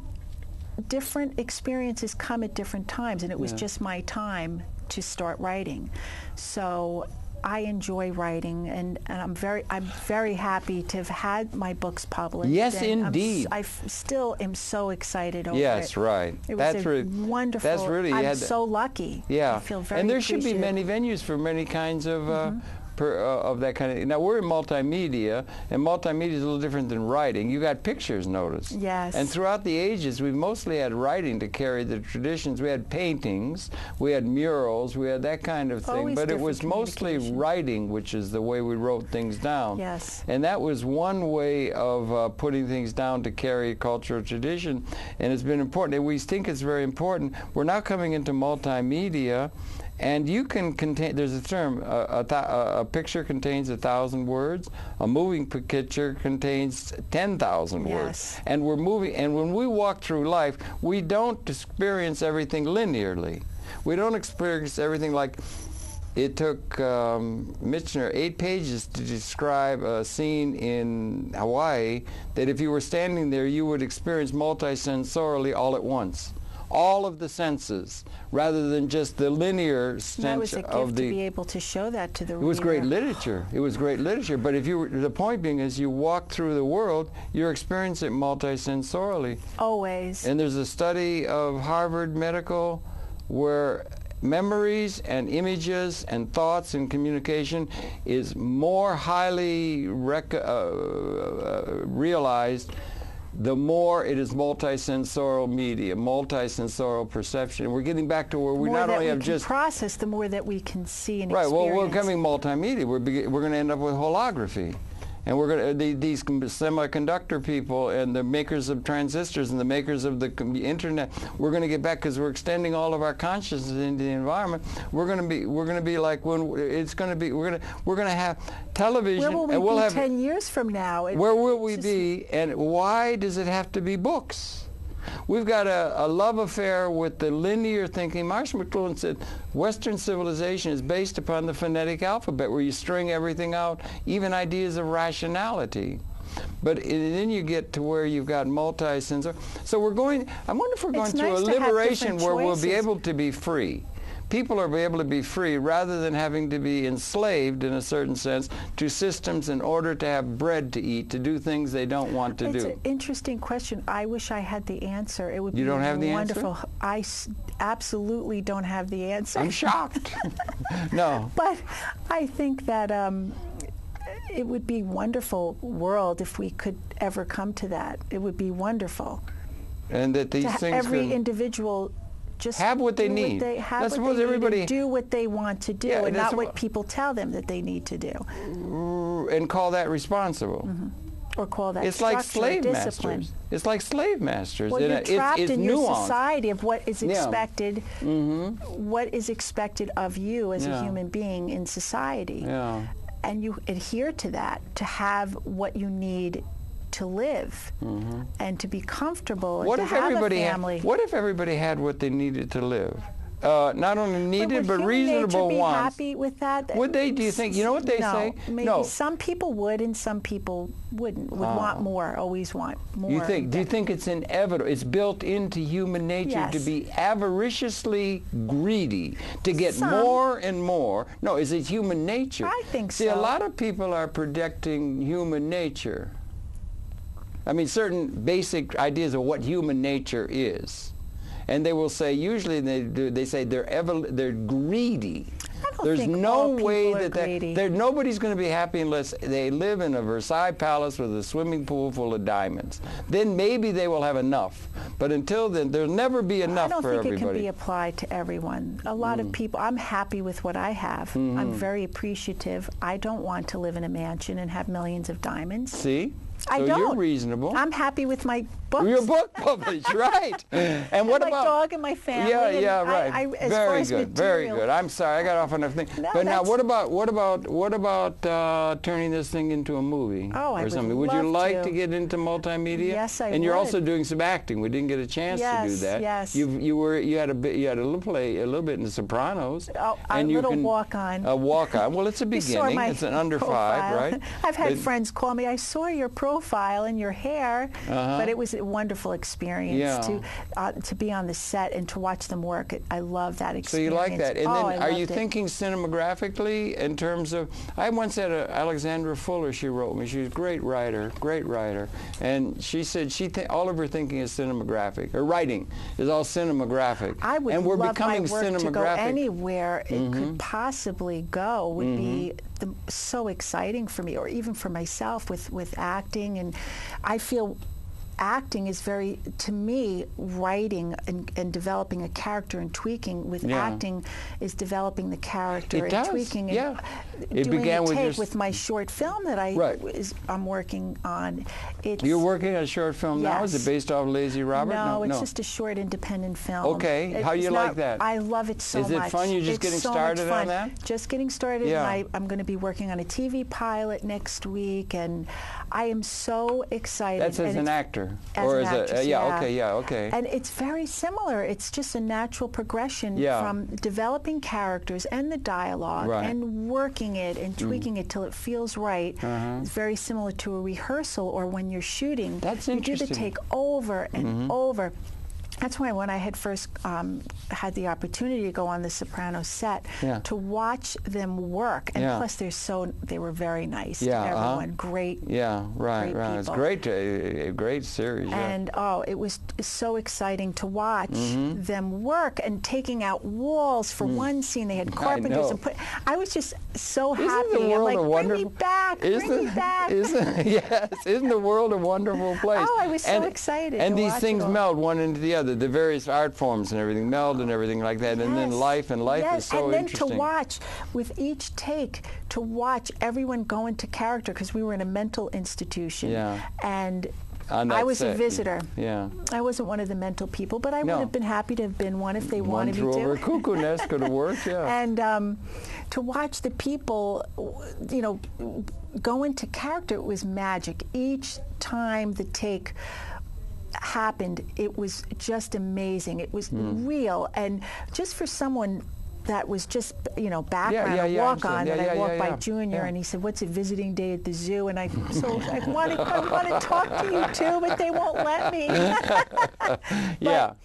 different experiences come at different times, and it was just my time to start writing. So I enjoy writing, and I'm very happy to have had my books published. Yes, indeed. I still am so excited over it. Yes, right. It was wonderful. That's really. I'm so lucky. Yeah. I feel very and there should be appreciative. many venues for many kinds of that kind of. Now we're in multimedia, and multimedia is a little different than writing. You got pictures, notice. Yes. And throughout the ages, we've mostly had writing to carry the traditions. We had paintings, we had murals, we had that kind of thing. Always but it different was mostly writing, which is the way we wrote things down. Yes. And that was one way of putting things down to carry cultural tradition, and it's been important. And we think it's very important. We're now coming into multimedia. And you can contain, there's a term, a picture contains 1,000 words, a moving picture contains 10,000 words. And we're moving, and when we walk through life, we don't experience everything linearly. We don't experience everything like, it took Michener 8 pages to describe a scene in Hawaii that if you were standing there, you would experience multisensorily all at once. All of the senses, rather than just the linear sense of the... That was a gift to be able to show that to the reader. It was great literature. It was great literature. But if you were, the point being is you walk through the world, you're experiencing it multisensorily. Always. And there's a study of Harvard Medical where memories and images and thoughts and communication is more highly realized the more it is multisensorial media, multisensorial perception. We're getting back to where we not only have just process, the more that we can see and experience. Right. Well, we're coming multimedia. We're going to end up with holography, and we're going to these semiconductor people and the makers of transistors and the makers of the internet. We're going to get back because we're extending all of our consciousness into the environment. We're going to be like when it's going to be. We're going to have television. Where will we and we'll be have 10 years from now? Where will we be? And why does it have to be books? We've got a love affair with the linear thinking. Marshall McLuhan said Western civilization is based upon the phonetic alphabet, where you string everything out, even ideas of rationality. But then you get to where you've got multi-sensor. So we're going, I wonder if we're going through a liberation where we'll be able to be free. People will be able to be free rather than having to be enslaved, in a certain sense, to systems in order to have bread to eat, to do things they don't want to do. It's an interesting question. I wish I had the answer. It would be wonderful. You don't have the answer? I absolutely don't have the answer. I'm shocked. No. But I think that it would be a wonderful world if we could ever come to that. It would be wonderful. And that these things every individual just have what they need. Let's suppose everybody do what they want to do, and not what people tell them that they need to do. And call that responsible. Mm-hmm. Or call that it's like slave masters. It's like slave masters. Well, you're trapped in your society of what is expected, Mm-hmm. what is expected of you as a human being in society. Yeah. And you adhere to that to have what you need to live and to be comfortable and to have a family. What if everybody had what they needed to live? Not only needed, but reasonable wants. Would wants. Happy with that? Would they? Do you think? You know what they say? Maybe no. Some people would, and some people wouldn't. Would want more. Always want more. You think? Do you think it's inevitable? It's built into human nature to be avariciously greedy, to get more and more. No, is it human nature? I think so. See, a lot of people are predicting human nature. I mean, certain basic ideas of what human nature is. And they will say, usually they say they're greedy. There's no way that nobody's going to be happy unless they live in a Versailles palace with a swimming pool full of diamonds. Then maybe they will have enough. But until then, there'll never be enough for everybody. I don't think it can be applied to everyone. A lot of people, I'm happy with what I have. I'm very appreciative. I don't want to live in a mansion and have millions of diamonds. See? I don't. You're reasonable. I'm happy with my books. Your book published, right? And what about my dog and my family? Yeah, right. Very good. Very good. I'm sorry, I got off on a thing. No, but now, what about turning this thing into a movie or something? Would you like to get into multimedia? Yes, I would. And you're also doing some acting. We didn't get a chance to do that. Yes. You had a little bit in The Sopranos. Oh, a little walk-on. A walk-on. Well, it's a beginning. It's an under profile. 5, right? I've had friends call me. I saw your profile and your hair, but it was a wonderful experience to be on the set and to watch them work. I love that experience. So you like that. And then are you thinking cinemagraphically in terms of, I once had Alexandra Fuller, she wrote me. She's a great writer. And she said all of her thinking is cinematographic. Her writing is all cinematographic. I would and we're love becoming my work cinematographic. to go anywhere it could possibly go. Would be so exciting for me, or even for myself with acting. And I feel acting is very, to me, writing and developing a character and tweaking with acting is developing the character and tweaking and doing a take with my short film that I'm working on. You're working on a short film now? Is it based off Lazy Robert? No, it's just a short independent film. Okay. How do you like that? I love it so much. Is it fun? You're just getting started on that? Just getting started. And I'm going to be working on a TV pilot next week, and I am so excited. That's as an actor? As an actress, okay. And it's very similar. It's just a natural progression from developing characters and the dialogue and working it and tweaking it till it feels right. It's very similar to a rehearsal or when you're shooting. That's interesting. You do the take over and over. That's why when I had first had the opportunity to go on the Sopranos set, to watch them work, and plus they were very nice to everyone, great. Great people. It's great, a great series. And it was so exciting to watch them work and taking out walls for one scene. They had carpenters and I was just so happy. Isn't the world a wonderful? Bring me back, bring me back. Isn't the world a wonderful place? Oh, I was so excited. And these things meld one into the other. together, the various art forms and everything, meld and everything like that, and then life is so interesting. And then to watch, with each take, to watch everyone go into character, because we were in a mental institution, and I was a visitor. Yeah. I wasn't one of the mental people, but I would have been happy to have been one if they wanted me to. One threw over a cuckoo nest could have worked, yeah. And to watch the people, you know, go into character, it was magic. Each time the take happened, it was just amazing. It was real, and just for someone that was just, you know, background, a walk-on, that I walked by Junior, and he said, "What's a visiting day at the zoo?" And I want to talk to you too, but they won't let me. But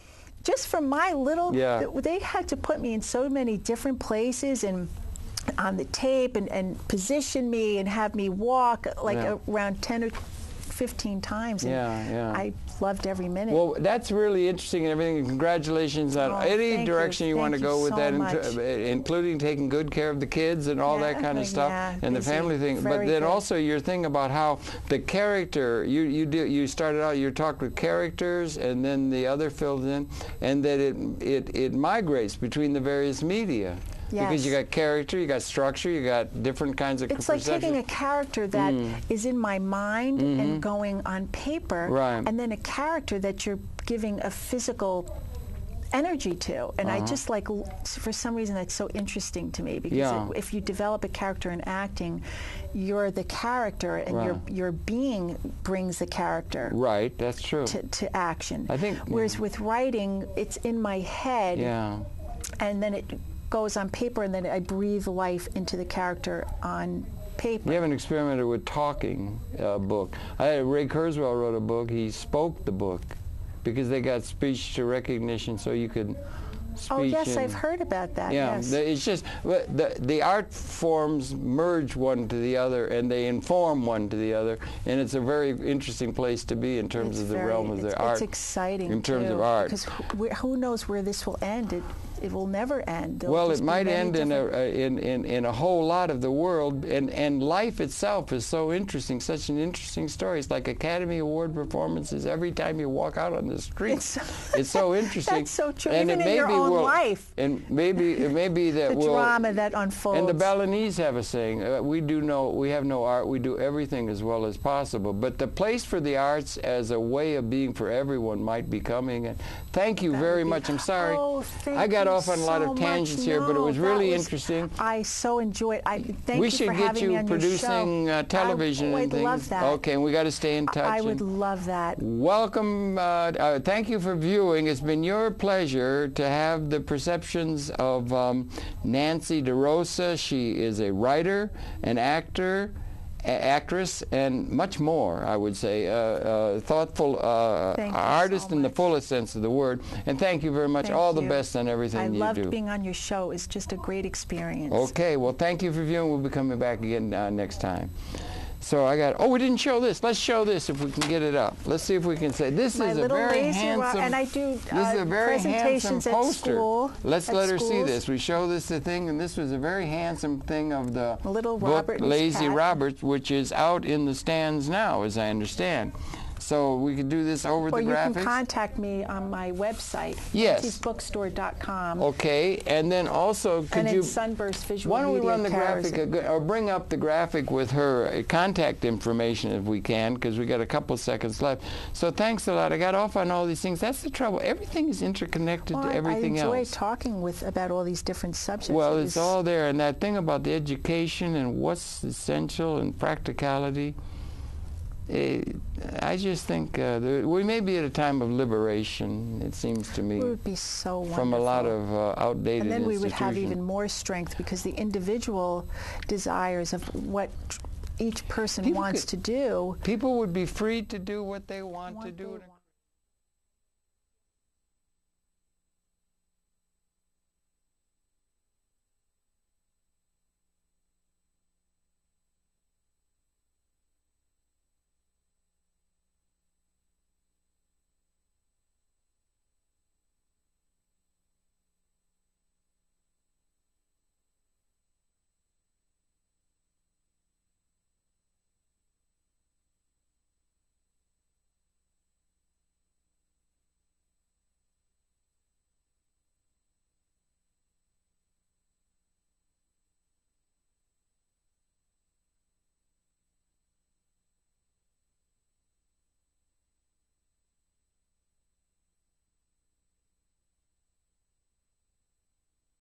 just from my little, they had to put me in so many different places and on the tape and position me and have me walk like around 10 or 15 times. And I loved every minute. Well, that's really interesting and everything. And congratulations on any direction you want to go with that, including taking good care of the kids and all that kind of stuff, and the family thing. But then also your thing about how the character, you started out, you talked with characters, and then the other filled in, and that it migrates between the various media. Yes. Because you got character, you got structure, you got different kinds of It's like taking a character that is in my mind and going on paper, and then a character that you're giving a physical energy to. And I just like, for some reason, that's so interesting to me, because if you develop a character in acting, you're the character, and your being brings the character. Right, that's true. To action. I think. Whereas with writing, it's in my head, and then it goes on paper, and then I breathe life into the character on paper. You haven't experimented with talking a book. Ray Kurzweil wrote a book. He spoke the book because they got speech to recognition, so you could speech. Oh yes, I've heard about that. Yeah, yes. It's just the art forms merge one to the other, and they inform one to the other, and it's a very interesting place to be in terms of the realm of the art. It's exciting in terms of art, because who knows where this will end? It will never end. Well, it might end in a whole lot of the world, and life itself is so interesting, such an interesting story. It's like Academy Award performances every time you walk out on the street. It's so interesting. That's so true. And even in your own life. And maybe that the drama that unfolds. And the Balinese have a saying: we have no art. We do everything as well as possible. But the place for the arts as a way of being for everyone might be coming. And thank you very much. I'm sorry. Oh, thank I got you off on a lot of tangents here, but it was really interesting. I so enjoyed it. Thank we you should for get having me you on producing your show. television and things. I'd love that. Okay, and we got to stay in touch. I would love that. Welcome. Thank you for viewing. It's been your pleasure to have the perceptions of Nancy Derosa. She is a writer, an actress, and much more, I would say. Thoughtful artist in the fullest sense of the word. And thank you very much. All the best on everything you do. I loved being on your show. It's just a great experience. Okay, well, thank you for viewing. We'll be coming back again next time. So we didn't show this. Let's show this if we can get it up. Let's see if we can say, this is a very handsome, and I do this is a very handsome poster. Let's let her see schools. this. We show this the thing, and this was a very handsome thing of the little book Robert Lazy Robert, which is out in the stands now, as I understand. So we could do this over the graphics. Or you can contact me on my website, bookstore.com. Okay, and then also could you... Sunburst Visual Why don't we Media run the graphic, or bring up the graphic with her contact information if we can, because we got a couple seconds left. So thanks a lot. I got off on all these things. That's the trouble. Everything is interconnected to everything else. I enjoy talking about all these different subjects. Well, it's all there. And that thing about the education and what's essential and practicality, I just think we may be at a time of liberation, it seems to me. It would be so wonderful. From a lot of outdated institutions. And then we would have even more strength, because the individual desires of what each person wants to do. People would be free to do what they want to do.